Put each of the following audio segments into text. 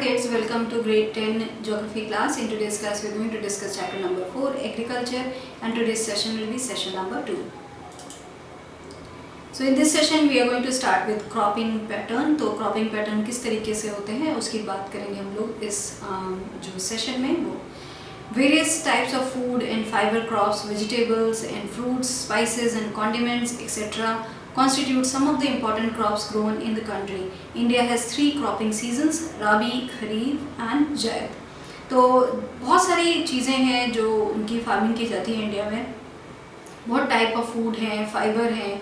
kids, welcome to grade 10 geography class. In today's class we are going to discuss chapter number 4 agriculture, and today's session will be session number 2. So in this session we are going to start with cropping pattern. तो cropping pattern किस तरीके से होते हैं उसकी बात करेंगे हम लोग इस जो सेशन में। वो various types of food and fiber crops, vegetables and fruits, spices and condiments etc. constitute some of the important crops grown in the country. India has 3 cropping seasons: Rabi, Kharif and Zaid. तो बहुत सारी चीज़ें हैं जो उनकी farming की जाती है इंडिया में। बहुत टाइप ऑफ फूड हैं, फाइबर हैं,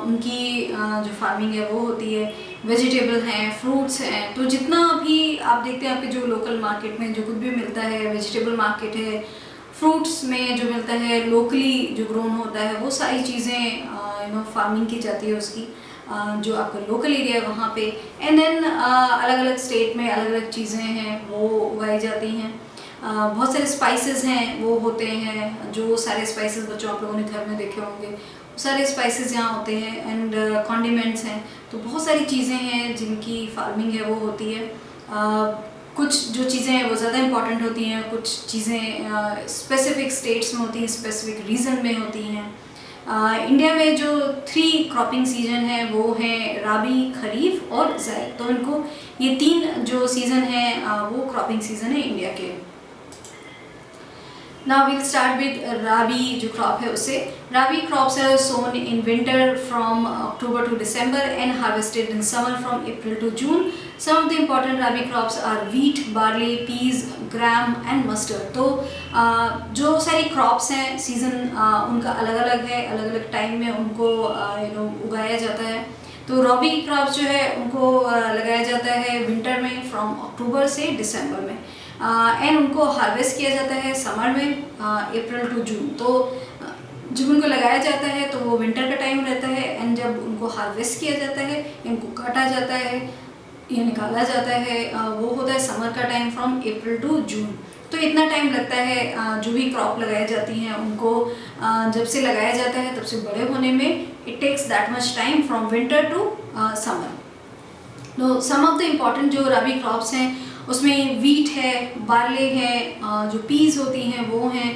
उनकी जो फार्मिंग है वो होती है, वेजिटेबल हैं, फ्रूट्स हैं। तो जितना भी आप देखते हैं आपके जो लोकल मार्केट में जो कुछ भी मिलता है, वेजिटेबल मार्केट है, फ्रूट्स में जो मिलता है, लोकली जो ग्रोन होता है, वो सारी चीज़ें फार्मिंग की जाती है उसकी जो आपका लोकल एरिया है वहाँ पे। एंड देन अलग अलग स्टेट में अलग अलग चीज़ें हैं वो उगाई जाती हैं। बहुत सारे स्पाइसेस हैं वो होते हैं, जो सारे स्पाइसेस बच्चों आप लोगों ने घर में देखे होंगे, सारे स्पाइसेस यहाँ होते हैं। एंड कॉन्डिमेंट्स हैं। तो बहुत सारी चीज़ें हैं जिनकी फार्मिंग है वो होती है। कुछ जो चीज़ें हैं वो ज़्यादा इम्पॉर्टेंट होती हैं, कुछ चीज़ें स्पेसिफिक स्टेट्स में होती हैं, स्पेसिफिक रीजन में होती हैं। इंडिया में जो 3 क्रॉपिंग सीजन है वो हैं राबी, खरीफ और ज़ैद। तो इनको ये 3 जो सीज़न हैं वो क्रॉपिंग सीज़न है इंडिया के। Now we'll start with Rabi जो crop है उससे। Rabi crops are sown in winter from October to December and harvested in summer from April to June. Some of the important Rabi crops are wheat, barley, peas, gram and mustard. तो जो सारी crops हैं season उनका अलग अलग है, अलग अलग टाइम में उनको उगाया जाता है। तो रबी क्रॉप्स जो है उनको लगाया जाता है विंटर में फ्रॉम अक्टूबर से दिसंबर में, एंड उनको हार्वेस्ट किया जाता है समर में अप्रैल टू जून। तो जब उनको लगाया जाता है तो वो विंटर का टाइम रहता है, एंड जब उनको हार्वेस्ट किया जाता है, इनको काटा जाता है या निकाला जाता है, वो होता है समर का time from April to June. तो इतना टाइम लगता है जो भी क्रॉप लगाई जाती हैं उनको जब से लगाया जाता है तब से बड़े होने में। It takes that much time from winter to summer. तो सम ऑफ द इम्पॉर्टेंट जो रबी क्रॉप्स हैं उसमें वीट है, बार्ले है, जो पीस होती हैं वो हैं,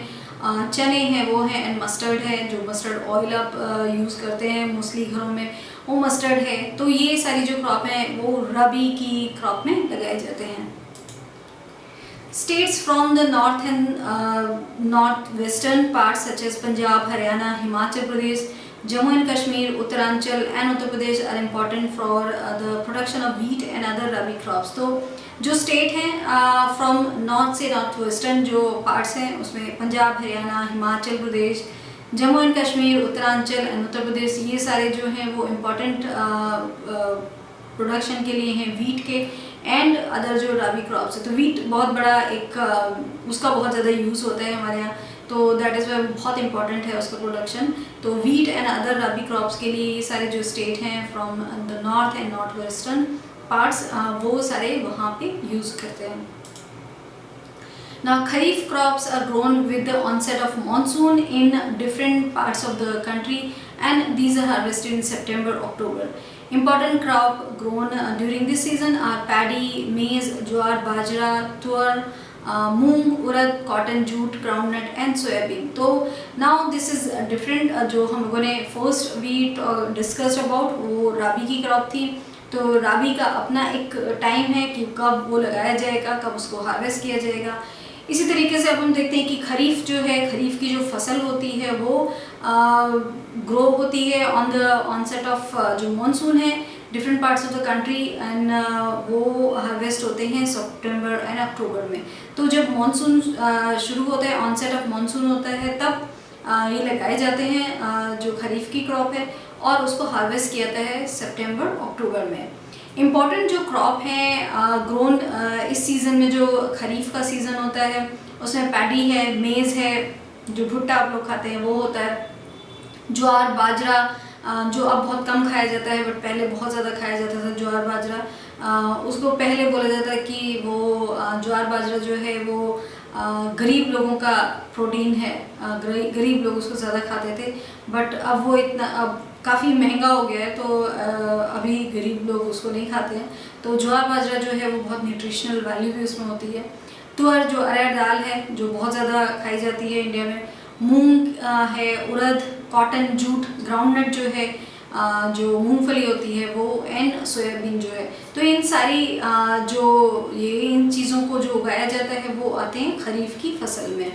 चने हैं वो हैं, एंड मस्टर्ड है। जो मस्टर्ड ऑयल आप यूज़ करते हैं मोस्टली घरों में वो मस्टर्ड है। तो ये सारी जो क्रॉप हैं वो रबी की क्रॉप में लगाए जाते हैं। States from the north and northwestern parts such as Punjab, Haryana, Himachal Pradesh, Jammu and Kashmir, Uttaranchal and Uttar Pradesh are important for the production of wheat and other rabi crops. तो जो state हैं from north से north western जो parts हैं उसमें Punjab, Haryana, Himachal Pradesh, Jammu and Kashmir, Uttaranchal and Uttar Pradesh, ये सारे जो हैं वो इम्पॉर्टेंट प्रोडक्शन के लिए हैं वीट के एंड अदर जो राबी क्रॉप्स है। तो वीट बहुत बड़ा एक उसका बहुत ज़्यादा यूज़ होता है हमारे यहाँ, तो दैट इज़ वाई बहुत इंपॉर्टेंट है उसका प्रोडक्शन। तो wheat and other rabi crops के लिए ये सारे जो स्टेट हैं from the north and north western parts वो सारे वहाँ पे यूज़ करते हैं। Now Kharif crops are grown with the onset of monsoon in different parts of the country, and these are harvested in September, October. Important crop grown during this season are paddy, maize, jowar, bajra, tur, moong, urad, cotton, jute, groundnut and soybean. तो now this is different. जो हम लोगों ने first wheat discussed about वो राबी की crop थी। तो राबी का अपना एक टाइम है कि कब वो लगाया जाएगा, कब उसको हार्वेस्ट किया जाएगा। इसी तरीके से अब हम देखते हैं कि खरीफ जो है, खरीफ की जो फसल होती है वो ग्रो होती है ऑन द ऑनसेट ऑफ जो मानसून है different parts of the country, and वो हार्वेस्ट होते हैं सितंबर एंड अक्टूबर में। तो जब मानसून शुरू होता है, ऑनसेट ऑफ मानसून होता है, तब ये लगाए जाते हैं जो खरीफ की क्रॉप है, और उसको हार्वेस्ट किया जाता है सितंबर अक्टूबर में। इम्पॉर्टेंट जो क्रॉप है ग्रोन इस सीज़न में, जो खरीफ का सीज़न होता है उसमें पैडी है, मेज़ है, जो भुट्टा आप लोग खाते हैं वो होता है, ज्वार, बाजरा जो अब बहुत कम खाया जाता है बट पहले बहुत ज़्यादा खाया जाता था ज्वार बाजरा। उसको पहले बोला जाता है कि वो ज्वार बाजरा जो है वो गरीब लोगों का प्रोटीन है, गरीब लोग उसको ज़्यादा खाते थे, बट अब वो इतना अब काफ़ी महंगा हो गया है, तो अभी गरीब लोग उसको नहीं खाते हैं। तो ज्वार बाजरा जो है वो बहुत न्यूट्रिशनल वैल्यू भी उसमें होती है। तुअर जो अरहर दाल है जो बहुत ज़्यादा खाई जाती है इंडिया में। मूंग है, उड़द, कॉटन, जूट, ग्राउंडनट जो है, जो मूंगफली होती है वो, एंड सोयाबीन जो है। तो इन सारी जो इन चीज़ों को जो उगाया जाता है वो आते हैं खरीफ की फसल में।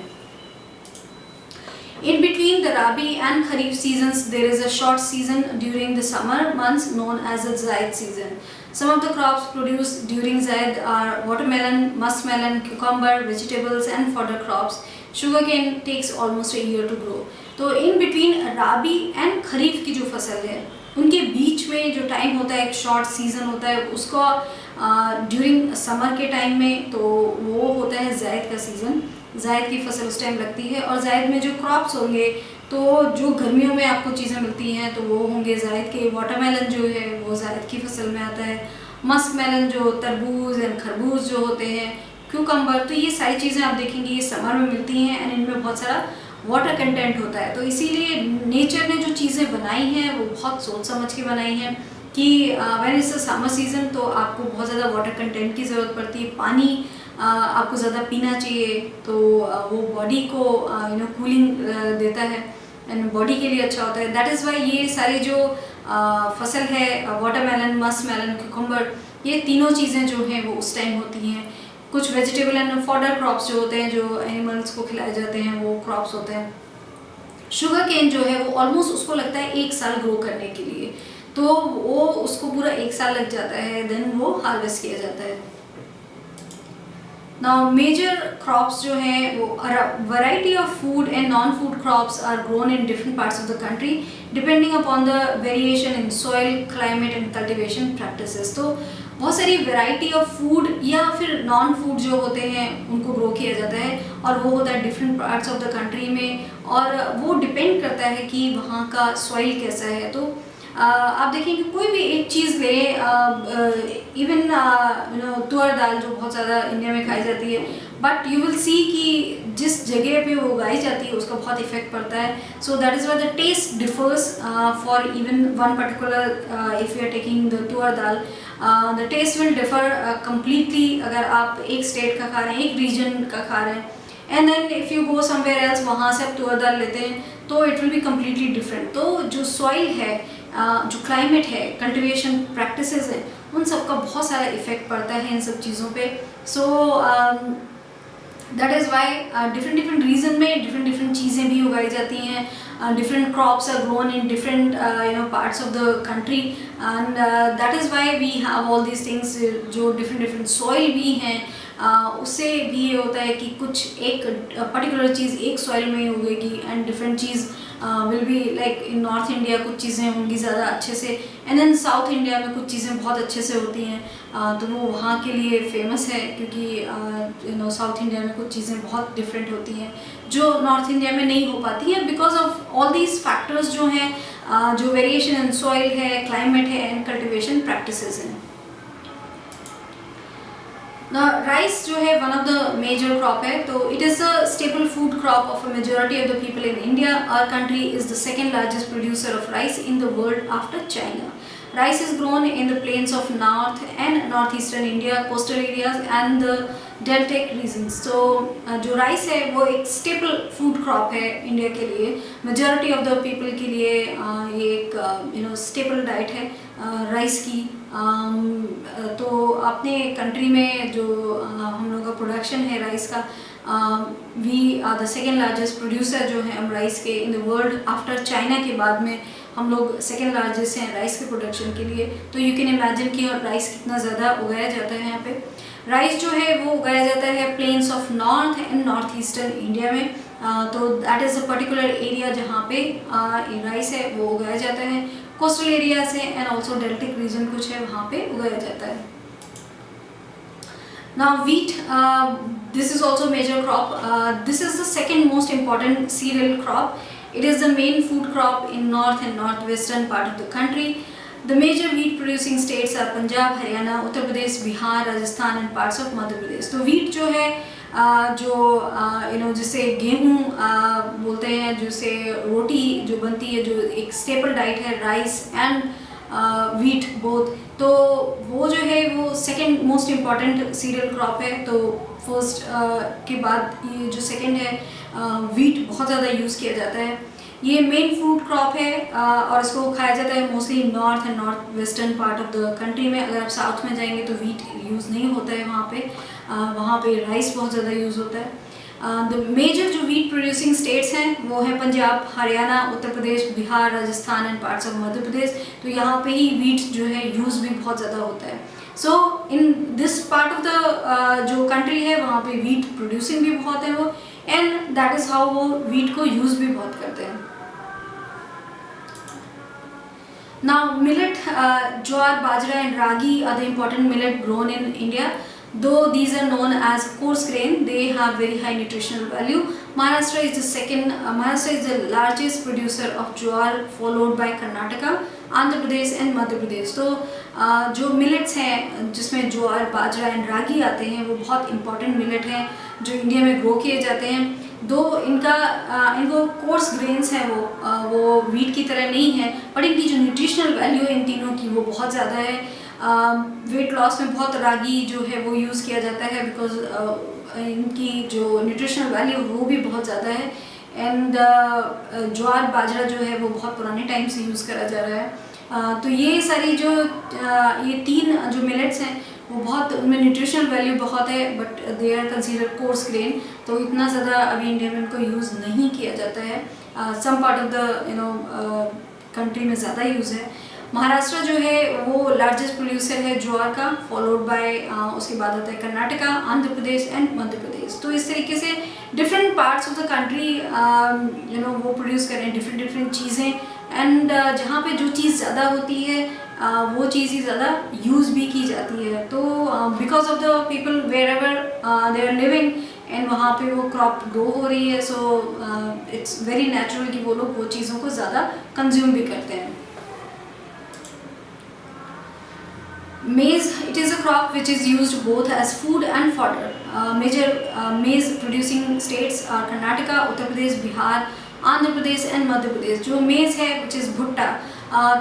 In between the Rabi and Kharif seasons, there is a short season during the summer months known as the Zaid season. Some of the crops produced during Zaid are watermelon, muskmelon, cucumber, vegetables and fodder crops. Sugarcane takes almost a year to grow. तो in between Rabi and Kharif की जो फसल है उनके बीच में जो time होता है, एक शॉर्ट सीजन होता है, उसको ड्यूरिंग समर के टाइम में तो वो होता है जायद का सीज़न। जायद की फसल उस टाइम लगती है और जायद में जो क्रॉप्स होंगे तो जो गर्मियों में आपको चीज़ें मिलती हैं तो वो होंगे जायद के। वाटरमेलन जो है वो जायद की फसल में आता है। मस्क मेलन जो तरबूज एंड खरबूज जो होते हैं, क्यूकम्बर, तो ये सारी चीज़ें आप देखेंगे ये समर में मिलती हैं एंड इनमें बहुत सारा वाटर कंटेंट होता है। तो इसीलिए नेचर ने जो चीज़ें बनाई हैं वो बहुत सोच समझ के बनाई हैं कि when it's a summer season तो आपको बहुत ज़्यादा वाटर कंटेंट की ज़रूरत पड़ती है, पानी आपको ज़्यादा पीना चाहिए, तो वो बॉडी को कूलिंग देता है एंड बॉडी के लिए अच्छा होता है। दैट इज़ वाई ये सारी जो फसल है वाटरमेलन, मस्कमेलन, क्यूकम्बर, ये तीनों चीज़ें जो हैं वो उस टाइम होती हैं। कुछ वेजिटेबल एंड फॉडर क्रॉप्स जो होते हैं जो एनिमल्स को खिलाए जाते हैं वो क्रॉप्स होते हैं। शुगर केन जो है वो ऑलमोस्ट उसको लगता है 1 साल ग्रो करने के लिए, तो वो उसको पूरा 1 साल लग जाता है, देन वो हार्वेस्ट किया जाता है। नाउ मेजर क्रॉप्स जो हैं वो variety of food and non food crops are grown in different parts of the country depending upon the variation in soil, climate and cultivation practices. तो बहुत सारी वैरायटी ऑफ फूड या फिर non food जो होते हैं उनको ग्रो किया जाता है और वो होता है different parts of the country में, और वो डिपेंड करता है कि वहाँ का सॉइल कैसा है। तो आप देखेंगे कोई भी एक चीज़ ले, इवन तुअर दाल जो बहुत ज़्यादा इंडिया में खाई जाती है, बट यू विल सी कि जिस जगह पे वो उगाई जाती है उसका बहुत इफेक्ट पड़ता है। So that is why the taste differs for even one particular, if you are taking the toor dal, the taste will differ completely अगर आप एक स्टेट का खा रहे हैं, एक रीजन का खा रहे हैं, and then if you go somewhere else वहाँ से आप तुअर दाल लेते हैं तो it will be completely different. तो जो सॉइल है, जो क्लाइमेट है, कल्टिवेशन प्रैक्टिसेस हैं, उन सब का बहुत सारा इफेक्ट पड़ता है इन सब चीज़ों पे। So that is why different region में डिफरेंट चीज़ें भी उगाई जाती हैं। different crops are grown in different parts of the country, and that is why we have all these things जो different soil भी हैं। उससे भी ये होता है कि कुछ एक पर्टिकुलर चीज़ एक सॉइल में ही उगेगी एंड डिफरेंट चीज़ will be like in north India कुछ चीज़ें होंगी ज़्यादा अच्छे से, एंड देन साउथ इंडिया में कुछ चीज़ें बहुत अच्छे से होती हैं। तो वो वहाँ के लिए फेमस है क्योंकि साउथ इंडिया में कुछ चीज़ें बहुत डिफरेंट होती हैं जो नॉर्थ इंडिया में नहीं हो पाती है because of all these factors जो हैं, जो वेरिएशन इन सॉइल है, क्लाइमेट है एंड कल्टिवेशन प्रैक्टिसेस हैं। राइस जो है one of the major crop है, तो it is a staple food crop of a majority of the people in India. Our country is the second largest producer of rice in the world after China. Rice is grown in the plains of north and northeastern India, coastal areas and the deltaic regions. So जो rice है वो एक staple food crop है India के लिए, majority of the people के लिए ये एक स्टेपल डाइट है राइस की। तो अपने कंट्री में जो हम लोग का प्रोडक्शन है राइस का, we are the second largest producer जो है हम राइस के in the world. After China के बाद में हम लोग सेकेंड लार्जेस्ट हैं राइस के प्रोडक्शन के लिए। तो यू कैन इमेजिन कि राइस कितना ज़्यादा उगाया जाता है यहाँ पे। राइस जो है वो उगाया जाता है plains of north and north eastern India में। तो that is a particular area जहाँ पे राइस है वो उगाया जाता है। कोस्टल एरियाज है एंड ऑल्सो डेल्टिक रीजन कुछ है वहाँ पे उगाया जाता है। Now wheat, this is also major crop. This is the second most important cereal crop. It is the main food crop in north and northwestern part of the country. The major wheat producing states are Punjab, Haryana, Uttar Pradesh, Bihar, Rajasthan and parts of Madhya Pradesh. तो wheat जो है जो जिसे गेहूँ बोलते हैं, जिसे रोटी जो बनती है, जो एक स्टेपल डाइट है, राइस एंड वीट बोथ, तो वो जो है वो second most important cereal crop है। तो फर्स्ट के बाद ये जो सेकंड है, वीट बहुत ज़्यादा यूज़ किया जाता है। ये मेन फूड क्रॉप है और इसको खाया जाता है mostly north and north western part of the country में। अगर आप साउथ में जाएंगे तो वीट यूज़ नहीं होता है वहाँ पे राइस बहुत ज़्यादा यूज़ होता है। द मेजर जो वीट प्रोड्यूसिंग स्टेट्स हैं वो हैं Punjab, Haryana, Uttar Pradesh, Bihar, Rajasthan and parts of Madhya Pradesh. तो यहाँ पे ही वीट जो है यूज़ भी बहुत ज़्यादा होता है। So in this part of the जो कंट्री है वहाँ पे वीट प्रोड्यूसिंग भी बहुत है वो, एंड दैट इज़ हाउ वो वीट को यूज़ भी बहुत करते हैं। Now millet, jowar, bajra and ragi are the important millet grown in India. Though these are known as coarse grain, they have very high nutritional value. Maharashtra is the second. Maharashtra is the largest producer of jowar, followed by Karnataka, Andhra Pradesh and Madhya Pradesh. तो जो millets हैं जिसमें ज्वार, बाजरा and रागी आते हैं वो बहुत important millet हैं जो इंडिया में ग्रो किए जाते हैं। दो इनको कोर्स ग्रेन्स हैं वो वीट की तरह नहीं है, बट इनकी जो न्यूट्रिशनल वैल्यू है इन तीनों की वो बहुत ज़्यादा है। वेट लॉस में बहुत रागी जो है वो यूज़ किया जाता है बिकॉज इनकी जो न्यूट्रिशनल वैल्यू वो भी बहुत ज़्यादा है। एंड ज्वार, बाजरा जो है वो बहुत पुराने टाइम से यूज़ करा जा रहा है। तो ये सारी जो ये तीन जो मिलेट्स हैं वो बहुत, उनमें न्यूट्रिशनल वैल्यू बहुत है, but they are consider coarse grain, तो इतना ज़्यादा अभी इंडिया में इनको यूज़ नहीं किया जाता है। Some part of the country में ज़्यादा यूज़ है। महाराष्ट्र जो है वो लार्जेस्ट प्रोड्यूसर है ज्वार का, फॉलोड बाय उसके बाद आता है कर्नाटका, आंध्र प्रदेश एंड मध्य प्रदेश। तो इस तरीके से different parts of the country वो प्रोड्यूस कर रहे हैं डिफरेंट चीज़ें, एंड जहाँ पे जो चीज़ ज़्यादा होती है वो चीज़ ही ज़्यादा यूज़ भी की जाती है। तो because of the people wherever they are living and वहाँ पे वो क्रॉप ग्रो हो रही है, सो इट्स वेरी नेचुरल कि वो लोग वो चीज़ों को ज़्यादा कंज्यूम भी करते हैं। Maize, it is a crop which is used both as food and fodder. Major maize producing states are Karnataka, Uttar Pradesh, Bihar, Andhra Pradesh and Madhya Pradesh. जो मेज़ है विच इज़ भुट्टा,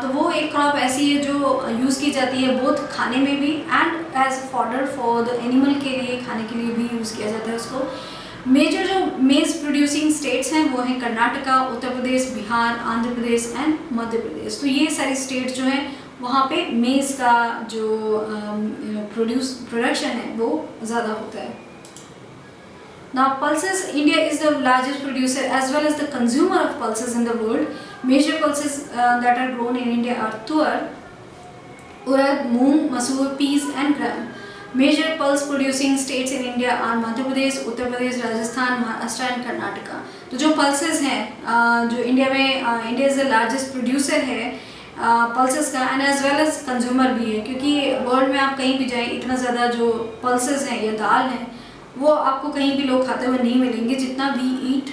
तो वो एक क्रॉप ऐसी है जो यूज़ की जाती है बोथ खाने में भी and as fodder for the animal के लिए, खाने के लिए भी यूज़ किया जाता है उसको। मेजर जो मेज़ प्रोड्यूसिंग स्टेट्स हैं वो हैं कर्नाटका, उत्तर प्रदेश, बिहार, आंध्र प्रदेश एंड मध्य प्रदेश। तो ये सारी स्टेट्स जो हैं वहाँ पे मेज़ का जो प्रोडक्शन है वो ज़्यादा होता है। Now pulses, India is the largest producer as well as the consumer of pulses in the world. Major pulses that are grown in India are tuar, urad, moong, masoor, peas and gram. Major pulse producing states in India are Madhya Pradesh, Uttar Pradesh, Rajasthan, Maharashtra and Karnataka. तो जो pulses हैं जो India में India is the largest producer है pulses का and as well as consumer भी है, क्योंकि वर्ल्ड में आप कहीं भी जाएं इतना ज़्यादा जो पल्सेस हैं या दाल हैं वो आपको कहीं भी लोग खाते हुए नहीं मिलेंगे जितना वी ईट,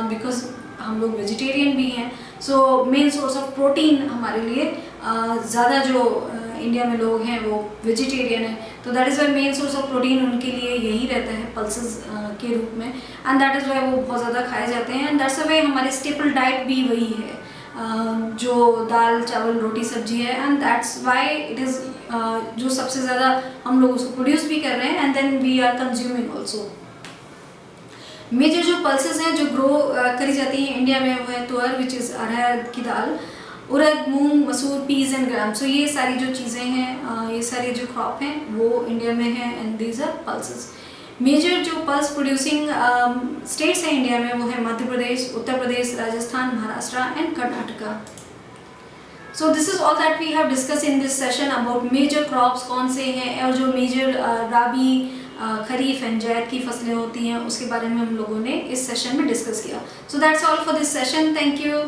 बिकॉज हम लोग वेजिटेरियन भी हैं। So main source of protein हमारे लिए ज़्यादा जो इंडिया में लोग हैं वो वेजिटेरियन है, तो that is Y main source of protein उनके लिए यही रहता है पल्सेस के रूप में, एंड दैट इज़ वाई वो बहुत ज़्यादा खाए जाते हैं। एंड दैट्स वाई हमारे स्टेपल डाइट भी वही है जो दाल, चावल, रोटी, सब्जी है, and that's why it is जो सबसे ज़्यादा हम लोग उसको प्रोड्यूस भी कर रहे हैं and then we are consuming also. Major जो पल्सेस हैं जो ग्रो करी जाती हैं इंडिया में वो है तुअर विच इज़ अरहर की दाल, उड़द, मूंग, मसूर, पीज एंड ग्राम। सो ये सारी जो चीज़ें हैं ये सारी जो क्रॉप हैं वो इंडिया में हैं and these are pulses. Major जो पल्स प्रोड्यूसिंग स्टेट्स हैं इंडिया में वो है Madhya Pradesh, Uttar Pradesh, Rajasthan, Maharashtra and Karnataka. So this is all that we have discuss in this session about major crops कौन से हैं और जो मेजर राबी, खरीफ एंड जैद की फसलें होती हैं उसके बारे में हम लोगों ने इस सेशन में डिस्कस किया। So that's all for this session. Thank you.